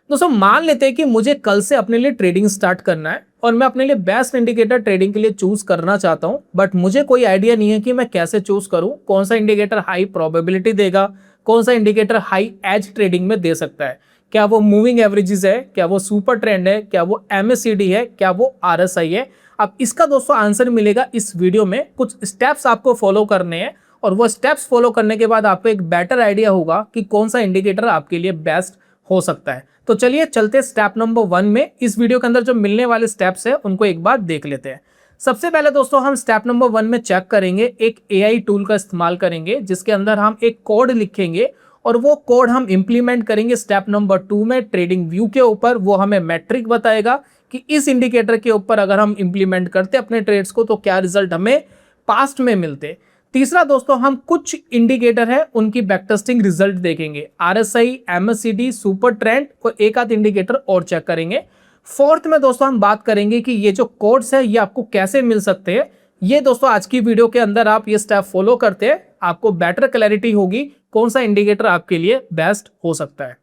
दोस्तों मान लेते हैं कि मुझे कल से अपने लिए ट्रेडिंग स्टार्ट करना है और मैं अपने लिए बेस्ट इंडिकेटर ट्रेडिंग के लिए चूज करना चाहता हूं, बट मुझे कोई आइडिया नहीं है कि मैं कैसे चूज करूं, कौन सा इंडिकेटर हाई प्रोबेबिलिटी देगा, कौन सा इंडिकेटर हाई एज ट्रेडिंग में दे सकता है। क्या वो मूविंग एवरेजेस है, क्या वो सुपर ट्रेंड है, क्या वो MACD है, क्या वो RSI है। अब इसका दोस्तों आंसर मिलेगा इस वीडियो में। कुछ स्टेप्स आपको फॉलो करने हैं और वो स्टेप्स फॉलो करने के बाद आपको एक बेटर आइडिया होगा कि कौन सा इंडिकेटर आपके लिए बेस्ट हो सकता है। तो चलिए चलते स्टेप नंबर 1 में। इस वीडियो के अंदर जो मिलने वाले स्टेप्स है उनको एक बार देख लेते हैं। सबसे पहले दोस्तों हम स्टेप नंबर 1 में चेक करेंगे, एक AI टूल का इस्तेमाल करेंगे जिसके अंदर हम एक कोड लिखेंगे और वो कोड हम इंप्लीमेंट करेंगे स्टेप नंबर 2 में ट्रेडिंग व्यू के ऊपर। वो हमें मैट्रिक बताएगा कि इस इंडिकेटर के ऊपर अगर हम इंप्लीमेंट करते अपने ट्रेड्स को तो क्या रिजल्ट हमें पास्ट में मिलते। तीसरा दोस्तों हम कुछ इंडिकेटर है उनकी बैकटेस्टिंग रिजल्ट देखेंगे, RSI, MACD, सुपर ट्रेंड और एक आध इंडिकेटर और चेक करेंगे। फोर्थ में दोस्तों हम बात करेंगे कि ये जो कोड्स है ये आपको कैसे मिल सकते हैं। ये दोस्तों आज की वीडियो के अंदर आप ये स्टेप फॉलो करते हैं, आपको बेटर क्लैरिटी होगी कौन सा इंडिकेटर आपके लिए बेस्ट हो सकता है।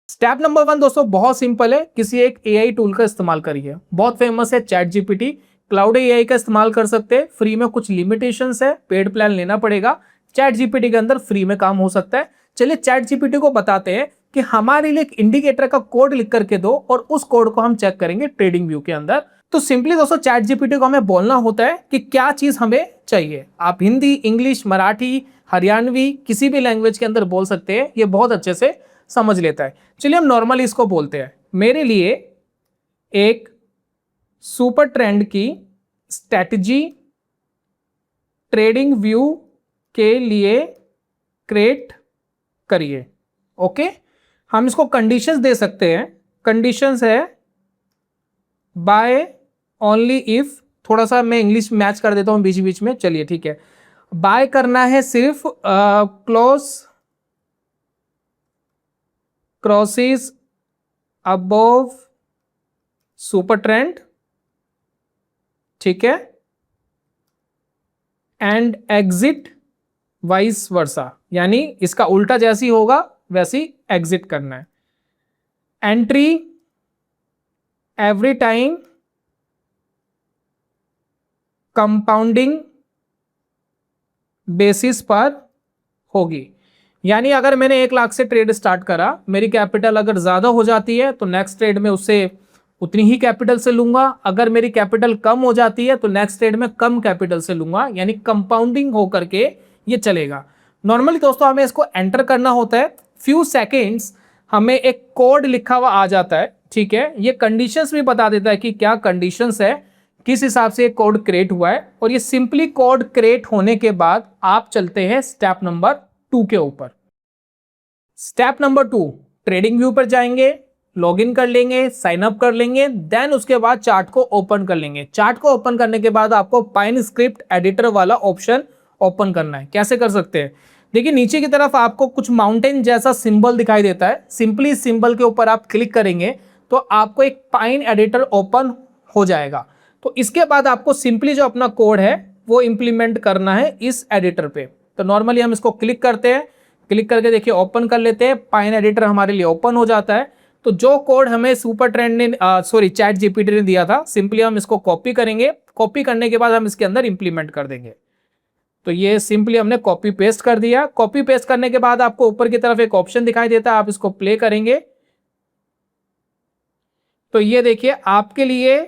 स्टेप नंबर 1 दोस्तों बहुत सिंपल है, किसी एक AI टूल का इस्तेमाल करिए। बहुत फेमस है ChatGPT, क्लाउड AI का इस्तेमाल कर सकते हैं। फ्री में कुछ लिमिटेशंस है, पेड प्लान लेना पड़ेगा। ChatGPT के अंदर फ्री में काम हो सकता है। चलिए ChatGPT को बताते हैं कि हमारे लिए एक इंडिकेटर का कोड लिख करके दो और उस कोड को हम चेक करेंगे ट्रेडिंग व्यू के अंदर। तो सिंपली दोस्तों ChatGPT को हमें बोलना होता है कि क्या चीज हमें चाहिए। आप हिंदी, इंग्लिश, मराठी, हरियाणवी किसी भी लैंग्वेज के अंदर बोल सकते हैं, ये बहुत अच्छे से समझ लेता है। चलिए हम नॉर्मली इसको बोलते हैं, मेरे लिए एक सुपर ट्रेंड की स्ट्रैटेजी ट्रेडिंग व्यू के लिए क्रिएट करिए। ओके, हम इसको कंडीशंस दे सकते हैं। कंडीशंस है बाय ओनली इफ, थोड़ा सा मैं इंग्लिश मैच कर देता हूं बीच बीच में। चलिए ठीक है, बाय करना है सिर्फ क्रॉसेस अबव सुपर ट्रेंड, ठीक है, एंड एग्जिट वाइस वर्सा, यानी इसका उल्टा जैसी होगा वैसी एग्जिट करना है। Entry every time compounding basis पर होगी, यानी अगर मैंने 1 लाख से ट्रेड स्टार्ट करा, मेरी कैपिटल अगर ज्यादा हो जाती है तो नेक्स्ट ट्रेड में उससे उतनी ही कैपिटल से लूंगा। अगर मेरी कैपिटल कम हो जाती है तो नेक्स्ट ट्रेड में कम कैपिटल से लूंगा, यानी कंपाउंडिंग होकर के ये चलेगा। नॉर्मली दोस्तों हमें इसको एंटर करना होता है, फ्यू सेकेंड्स हमें एक कोड लिखा हुआ आ जाता है, ठीक है। ये कंडीशंस भी बता देता है कि क्या कंडीशंस है, किस हिसाब से कोड क्रिएट हुआ है। और ये सिंपली कोड क्रिएट होने के बाद आप चलते हैं स्टेप नंबर 2 के ऊपर। स्टेप नंबर 2, ट्रेडिंग व्यू पर जाएंगे, लॉगिन कर लेंगे, साइन अप कर लेंगे, देन उसके बाद चार्ट को ओपन कर लेंगे। चार्ट को ओपन करने के बाद आपको पाइन स्क्रिप्ट एडिटर वाला ऑप्शन ओपन करना है। कैसे कर सकते हैं, देखिए नीचे की तरफ आपको कुछ माउंटेन जैसा सिंबल दिखाई देता है। सिंपली इस सिंबल के ऊपर आप क्लिक करेंगे तो आपको एक पाइन एडिटर ओपन हो जाएगा। तो इसके बाद आपको सिंपली जो अपना कोड है वो इंप्लीमेंट करना है इस एडिटर पे। तो नॉर्मली हम इसको क्लिक करते हैं, क्लिक करके देखिए ओपन कर लेते हैं, पाइन एडिटर हमारे लिए ओपन हो जाता है। तो जो कोड हमें सुपर ट्रेंड ने ChatGPT ने दिया था, सिंपली हम इसको कॉपी करेंगे। कॉपी करने के बाद हम इसके अंदर इंप्लीमेंट कर देंगे। तो ये सिंपली हमने कॉपी पेस्ट कर दिया। कॉपी पेस्ट करने के बाद आपको ऊपर की तरफ एक ऑप्शन दिखाई देता है, आप इसको प्ले करेंगे तो ये देखिए आपके लिए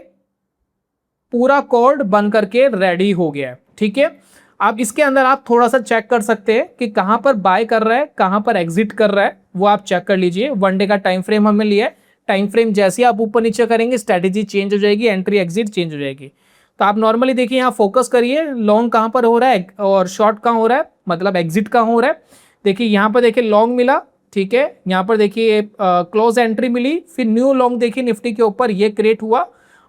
पूरा कोड बन करके रेडी हो गया है, ठीक है। अब इसके अंदर आप थोड़ा सा चेक कर सकते हैं कि कहां पर बाय कर रहा है, कहां पर एग्जिट कर रहा है, वो आप चेक कर लीजिए। 1 डे का टाइम फ्रेम हमें लिया है। टाइम फ्रेम जैसे आप ऊपर नीचे करेंगे स्ट्रेटेजी चेंज हो जाएगी, एंट्री एग्जिट चेंज हो जाएगी। तो आप नॉर्मली देखिए यहाँ फोकस करिए, लॉन्ग कहां पर हो रहा है और शॉर्ट कहां हो रहा है, मतलब एग्जिट कहां हो रहा है। देखिए यहाँ पर देखिए लॉन्ग मिला, ठीक है। यहाँ पर देखिए क्लोज एंट्री मिली, फिर न्यू लॉन्ग देखिए निफ्टी के ऊपर ये क्रिएट हुआ।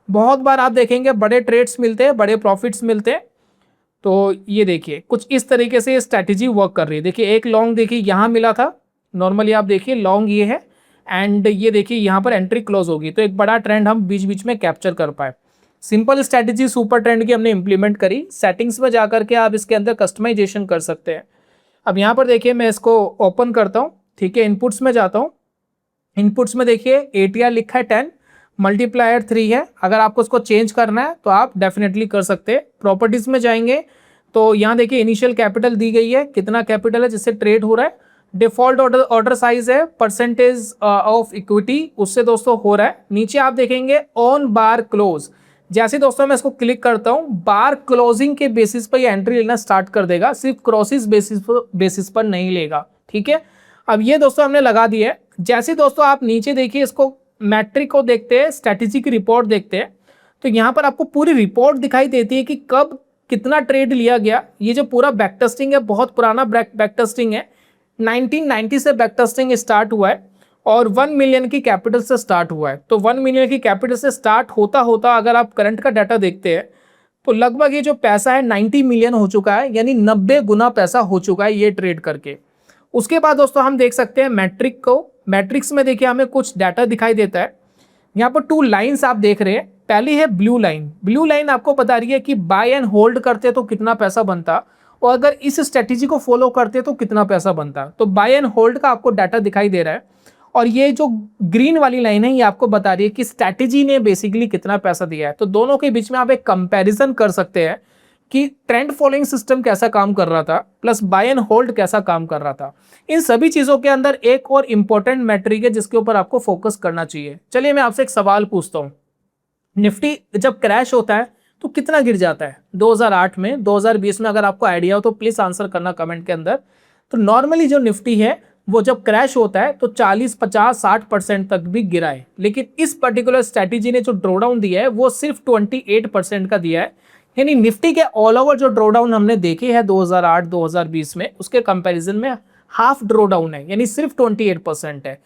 बहुत बार आप देखेंगे बड़े ट्रेड्स मिलते हैं, बड़े प्रॉफिट्स मिलते हैं। तो ये देखिए कुछ इस तरीके से स्ट्रैटेजी वर्क कर रही है। देखिए एक लॉन्ग देखिए यहाँ मिला था, नॉर्मली आप देखिए लॉन्ग ये है, एंड ये देखिए यहाँ पर एंट्री क्लोज होगी। तो एक बड़ा ट्रेंड हम बीच बीच में कैप्चर कर पाए। सिंपल स्ट्रैटेजी सुपर ट्रेंड की हमने इंप्लीमेंट करी। सेटिंग्स में जाकर के आप इसके अंदर कस्टमाइजेशन कर सकते हैं। अब यहाँ पर देखिए मैं इसको ओपन करता हूँ, ठीक है, इनपुट्स में जाता हूँ। इनपुट्स में देखिए ATR लिखा है 10, मल्टीप्लायर 3 है। अगर आपको उसको चेंज करना है तो आप डेफिनेटली कर सकते हैं। प्रॉपर्टीज में जाएंगे तो यहाँ देखिए इनिशियल कैपिटल दी गई है, कितना कैपिटल है जिससे ट्रेड हो रहा है। डिफॉल्ट ऑर्डर साइज है, परसेंटेज ऑफ इक्विटी, उससे दोस्तों हो रहा है। नीचे आप देखेंगे ऑन बार क्लोज, जैसे दोस्तों मैं इसको क्लिक करता हूं, बार क्लोजिंग के बेसिस पर ये एंट्री लेना स्टार्ट कर देगा, सिर्फ क्रॉसिस बेसिस पर नहीं लेगा। ठीक है, अब ये दोस्तों हमने लगा दिया है। जैसे दोस्तों आप नीचे देखिए, इसको मैट्रिक को देखते हैं, स्ट्रेटेजी की रिपोर्ट देखते हैं, तो यहाँ पर आपको पूरी रिपोर्ट दिखाई देती है कि कब कितना ट्रेड लिया गया। ये जो पूरा बैक टेस्टिंग है, बहुत पुराना बैक टेस्टिंग है, 1990 से बैक टेस्टिंग स्टार्ट हुआ है और 1 मिलियन की कैपिटल से स्टार्ट हुआ है। तो 1 मिलियन की कैपिटल से स्टार्ट होता होता अगर आप करंट का डाटा देखते हैं तो लगभग ये जो पैसा है 90 मिलियन हो चुका है, यानी 90 गुना पैसा हो चुका है ये ट्रेड करके। उसके बाद दोस्तों हम देख सकते हैं मैट्रिक को। मैट्रिक्स में देखिए हमें कुछ डाटा दिखाई देता है। यहाँ पर 2 लाइन्स आप देख रहे हैं। पहली है ब्लू लाइन। ब्लू लाइन आपको बता रही है कि बाय एंड होल्ड करते तो कितना पैसा बनता, और अगर इस स्ट्रेटेजी को फॉलो करते तो कितना पैसा बनता। तो बाय एंड होल्ड का आपको डाटा दिखाई दे रहा है, और ये जो ग्रीन वाली लाइन है ये आपको बता रही है कि स्ट्रैटेजी ने बेसिकली कितना पैसा दिया है। तो दोनों के बीच में आप एक कंपैरिजन कर सकते हैं कि ट्रेंड फॉलोइंग सिस्टम कैसा काम कर रहा था प्लस बाय एंड होल्ड कैसा काम कर रहा था। इन सभी चीजों के अंदर एक और इंपॉर्टेंट मैट्रिक है जिसके ऊपर आपको फोकस करना चाहिए। चलिए मैं आपसे एक सवाल पूछता हूँ, निफ्टी जब क्रैश होता है तो कितना गिर जाता है 2008 में, 2020 में? अगर आपको आइडिया हो तो प्लीज आंसर करना कमेंट के अंदर। तो नॉर्मली जो निफ्टी है वो जब क्रैश होता है तो 40, 50, 60% तक भी गिरा है, लेकिन इस पर्टिकुलर स्ट्रैटेजी ने जो ड्रॉडाउन दिया है वो सिर्फ 28% का दिया है। यानी निफ्टी के ऑल ओवर जो ड्रॉडाउन हमने देखे हैं 2008, 2020 में, उसके कंपैरिजन में हाफ ड्रॉडाउन है, यानी सिर्फ 28% है।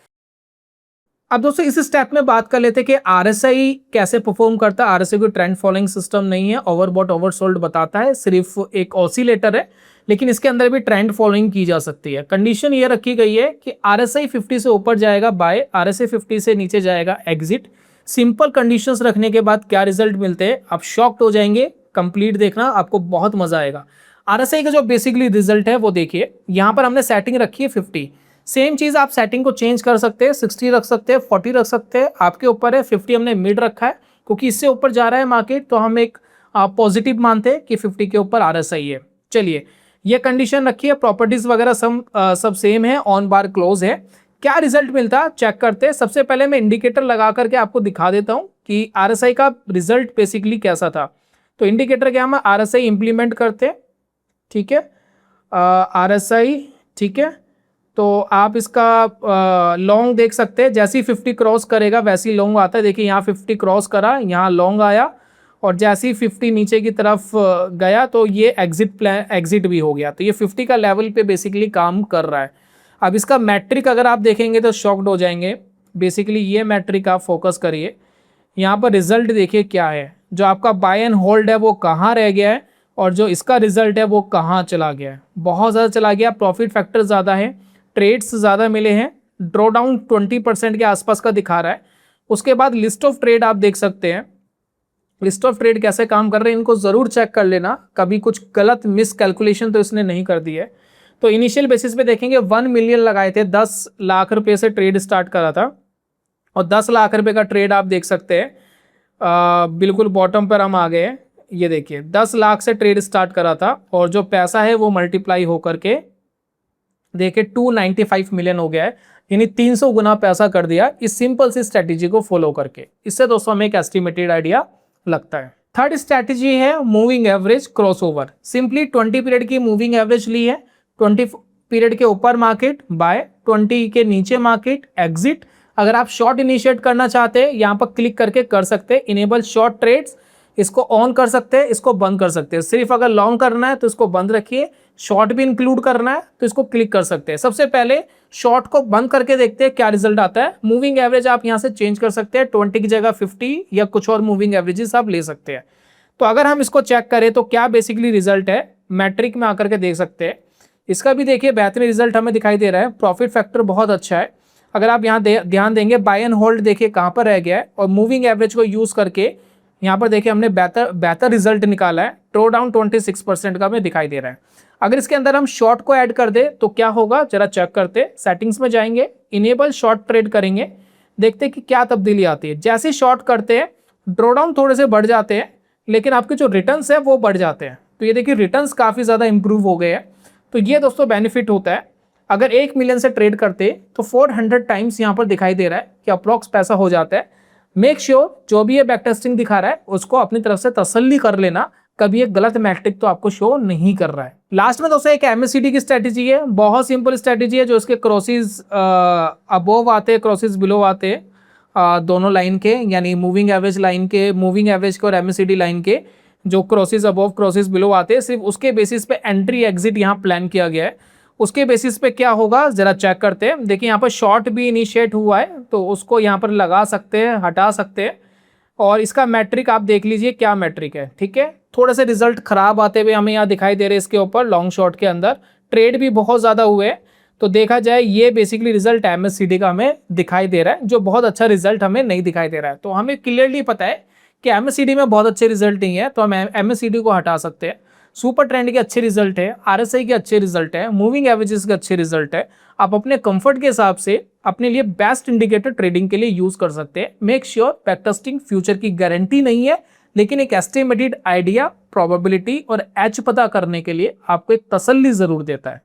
अब दोस्तों इस स्टेप में बात कर लेते हैं कि आरएसआई कैसे परफॉर्म करता है। आरएसआई कोई ट्रेंड फॉलोइंग सिस्टम नहीं है, ओवरबॉट ओवरसोल्ड बताता है, सिर्फ एक ऑसिलेटर है, लेकिन इसके अंदर भी ट्रेंड फॉलोइंग की जा सकती है। कंडीशन ये रखी गई है कि आरएसआई 50 से ऊपर जाएगा बाय, आरएसआई 50 से नीचे जाएगा एग्जिट। सिंपल कंडीशंस रखने के बाद क्या रिजल्ट मिलते हैं आप शॉक्ड हो जाएंगे। कंप्लीट देखना, आपको बहुत मजा आएगा। आरएसआई का जो बेसिकली रिजल्ट है वो देखिए, यहाँ पर हमने सेटिंग रखी है 50। सेम चीज आप सेटिंग को चेंज कर सकते हैं, 60 रख सकते हैं, 40 रख सकते हैं, आपके ऊपर है। 50 हमने मिड रखा है क्योंकि इससे ऊपर जा रहा है मार्केट, तो हम एक पॉजिटिव मानते हैं कि 50 के ऊपर आरएसआई है। चलिए ये कंडीशन रखी है, प्रॉपर्टीज वगैरह सब सेम है, ऑन बार क्लोज है। क्या रिजल्ट मिलता चेक करते हैं। सबसे पहले मैं इंडिकेटर लगा करके आपको दिखा देता हूं कि आरएसआई का रिजल्ट बेसिकली कैसा था। तो इंडिकेटर क्या, हम आरएसआई इंप्लीमेंट करते हैं, ठीक है, आरएसआई, ठीक है। तो आप इसका लॉन्ग देख सकते हैं, जैसे ही 50 क्रॉस करेगा वैसे ही लॉन्ग आता है। देखिए यहाँ 50 क्रॉस करा, यहाँ लॉन्ग आया, और जैसे ही 50 नीचे की तरफ गया तो ये एग्जिट भी हो गया। तो ये 50 का लेवल पे बेसिकली काम कर रहा है। अब इसका मैट्रिक अगर आप देखेंगे तो शॉक्ड हो जाएंगे। बेसिकली ये मैट्रिक आप फोकस करिए, यहाँ पर रिजल्ट देखिए क्या है। जो आपका बाय एंड होल्ड है वो कहाँ रह गया है, और जो इसका रिजल्ट है वो कहाँ चला गया है, बहुत ज़्यादा चला गया। प्रॉफिट फैक्टर ज़्यादा है, ट्रेड्स ज़्यादा मिले हैं, ड्रॉडाउन 20% के आसपास का दिखा रहा है। उसके बाद लिस्ट ऑफ ट्रेड आप देख सकते हैं, लिस्ट ऑफ ट्रेड कैसे काम कर रहे हैं इनको ज़रूर चेक कर लेना, कभी कुछ गलत मिस कैलकुलेशन तो इसने नहीं कर दी है। तो इनिशियल बेसिस पे देखेंगे 1 मिलियन लगाए थे, 10 लाख रुपये से ट्रेड स्टार्ट करा था, और 10 लाख रुपये का ट्रेड आप देख सकते हैं। बिल्कुल बॉटम पर हम आ गए, ये देखिए 10 लाख से ट्रेड स्टार्ट करा था, और जो पैसा है वो मल्टीप्लाई होकर के देखिए 295 मिलियन हो गया है, यानी 300 गुना पैसा कर दिया इस सिंपल सी स्ट्रैटेजी को फॉलो करके। इससे दोस्तों हमें एक एस्टिमेटेड आइडिया लगता है। थर्ड स्ट्रैटेजी है moving average crossover. Simply 20 period की मूविंग एवरेज ली है, 20 पीरियड के ऊपर मार्केट बाय, 20 के नीचे मार्केट एग्जिट। अगर आप शॉर्ट इनिशिएट करना चाहते हैं यहाँ पर क्लिक करके कर सकते हैं, इनेबल शॉर्ट ट्रेड्स, इसको ऑन कर सकते हैं, इसको बंद कर सकते हैं। सिर्फ अगर लॉन्ग करना है तो इसको बंद रखिए, शॉर्ट भी इंक्लूड करना है तो इसको क्लिक कर सकते हैं। सबसे पहले शॉर्ट को बंद करके देखते हैं क्या रिजल्ट आता है। मूविंग एवरेज आप यहाँ से चेंज कर सकते हैं, 20 की जगह 50 या कुछ और मूविंग एवरेजेस आप ले सकते हैं। तो अगर हम इसको चेक करें तो क्या बेसिकली रिजल्ट है, मैट्रिक में आकर के देख सकते हैं। इसका भी देखिए बेहतरीन रिजल्ट हमें दिखाई दे रहा है, प्रॉफिट फैक्टर बहुत अच्छा है। अगर आप यहाँ ध्यान देंगे बाय एंड होल्ड देखिए कहाँ पर रह गया है, और मूविंग एवरेज को यूज करके यहाँ पर देखिए हमने बेहतर रिजल्ट निकाला है। ड्रॉ डाउन 26% का हमें दिखाई दे रहा है। अगर इसके अंदर हम शॉर्ट को ऐड कर दे तो क्या होगा जरा चेक करते। सेटिंग्स में जाएंगे, इनेबल शॉर्ट ट्रेड करेंगे, देखते हैं कि क्या तब्दीली आती है। जैसे ही शॉर्ट करते हैं ड्रॉडाउन थोड़े से बढ़ जाते हैं, लेकिन आपके जो रिटर्न्स है वो बढ़ जाते हैं। तो ये देखिए रिटर्न्स काफ़ी ज़्यादा इंप्रूव हो गए हैं। तो ये दोस्तों बेनिफिट होता है। अगर 1 मिलियन से ट्रेड करते तो 400 टाइम्स यहाँ पर दिखाई दे रहा है कि अप्रॉक्स पैसा हो जाता है। मेक श्योर जो भी ये बैक टेस्टिंग दिखा रहा है उसको अपनी तरफ से तसल्ली कर लेना, कभी एक गलत मैट्रिक तो आपको शो नहीं कर रहा है। लास्ट में दोस्तों एक MACD की स्ट्रेटेजी है, बहुत सिंपल स्ट्रेटेजी है, जो इसके क्रॉसेस अबोव आते हैं, क्रॉसेस बिलो आते हैं दोनों लाइन के, यानी मूविंग एवरेज लाइन के, मूविंग एवरेज के और MACD लाइन के जो क्रॉसेस अबोव क्रॉसेस बिलो आते हैं, सिर्फ उसके बेसिस पे एंट्री एग्जिट यहाँ प्लान किया गया है। उसके बेसिस पे क्या होगा जरा चेक करते हैं। देखिए यहाँ पर शॉर्ट भी इनिशिएट हुआ है, तो उसको यहाँ पर लगा सकते हैं, हटा सकते हैं। और इसका मैट्रिक आप देख लीजिए क्या मैट्रिक है, ठीक है। थोड़े से रिजल्ट खराब आते हुए हमें यहाँ दिखाई दे रहे हैं इसके ऊपर लॉन्ग शॉर्ट के अंदर, ट्रेड भी बहुत ज़्यादा हुए। तो देखा जाए ये बेसिकली रिजल्ट MACD का हमें दिखाई दे रहा है, जो बहुत अच्छा रिजल्ट हमें नहीं दिखाई दे रहा है। तो हमें क्लियरली पता है कि MACD में बहुत अच्छे रिजल्ट नहीं है, तो हम MACD को हटा सकते हैं। सुपर ट्रेंड के अच्छे रिजल्ट है, RSI के अच्छे रिजल्ट है, मूविंग एवरेजेस के अच्छे रिजल्ट है। आप अपने कंफर्ट के हिसाब से अपने लिए बेस्ट इंडिकेटर ट्रेडिंग के लिए यूज कर सकते हैं। Make sure back testing future की गारंटी नहीं है, लेकिन एक एस्टिमेटेड आइडिया, प्रोबेबिलिटी और एच पता करने के लिए आपको एक तसल्ली जरूर देता है।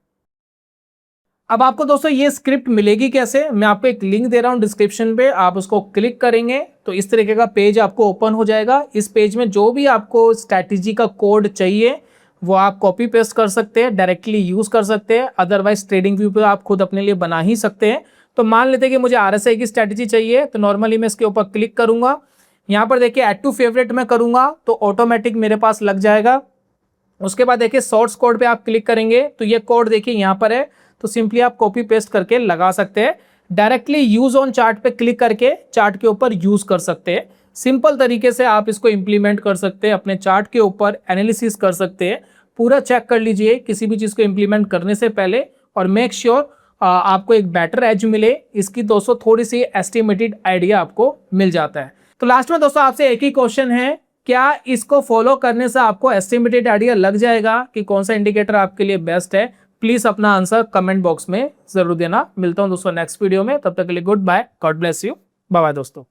अब आपको दोस्तों ये स्क्रिप्ट मिलेगी कैसे, मैं आपको एक लिंक दे रहा हूं डिस्क्रिप्शन पे, आप उसको क्लिक करेंगे तो इस तरीके का पेज आपको ओपन हो जाएगा। इस पेज में जो भी आपको स्ट्रैटेजी का कोड चाहिए वो आप कॉपी पेस्ट कर सकते हैं, डायरेक्टली यूज कर सकते हैं। अदरवाइज ट्रेडिंग व्यू पे आप खुद अपने लिए बना ही सकते हैं। तो मान लेते हैं कि मुझे RSI की स्ट्रैटेजी चाहिए, तो नॉर्मली मैं इसके ऊपर क्लिक करूंगा। यहाँ पर देखिए ऐड टू फेवरेट में करूंगा तो ऑटोमेटिक मेरे पास लग जाएगा। उसके बाद देखिए सोर्स कोड पे आप क्लिक करेंगे तो ये कोड देखिए यहाँ पर है, तो सिंपली आप कॉपी पेस्ट करके लगा सकते हैं। डायरेक्टली यूज ऑन चार्ट पे क्लिक करके चार्ट के ऊपर यूज कर सकते हैं। सिंपल तरीके से आप इसको इंप्लीमेंट कर सकते हैं, अपने चार्ट के ऊपर एनालिसिस कर सकते हैं। पूरा चेक कर लीजिए किसी भी चीज़ को इंप्लीमेंट करने से पहले, और मेक श्योर आपको एक बेटर एज मिले। इसकी दोस्तों थोड़ी सी एस्टिमेटेड आइडिया आपको मिल जाता है। तो लास्ट में दोस्तों आपसे एक ही क्वेश्चन है, क्या इसको फॉलो करने से आपको एस्टिमेटेड आइडिया लग जाएगा कि कौन सा इंडिकेटर आपके लिए बेस्ट है? प्लीज अपना आंसर कमेंट बॉक्स में जरूर देना। मिलता हूं दोस्तों नेक्स्ट वीडियो में, तब तक के लिए goodbye, God bless you, bye bye दोस्तों।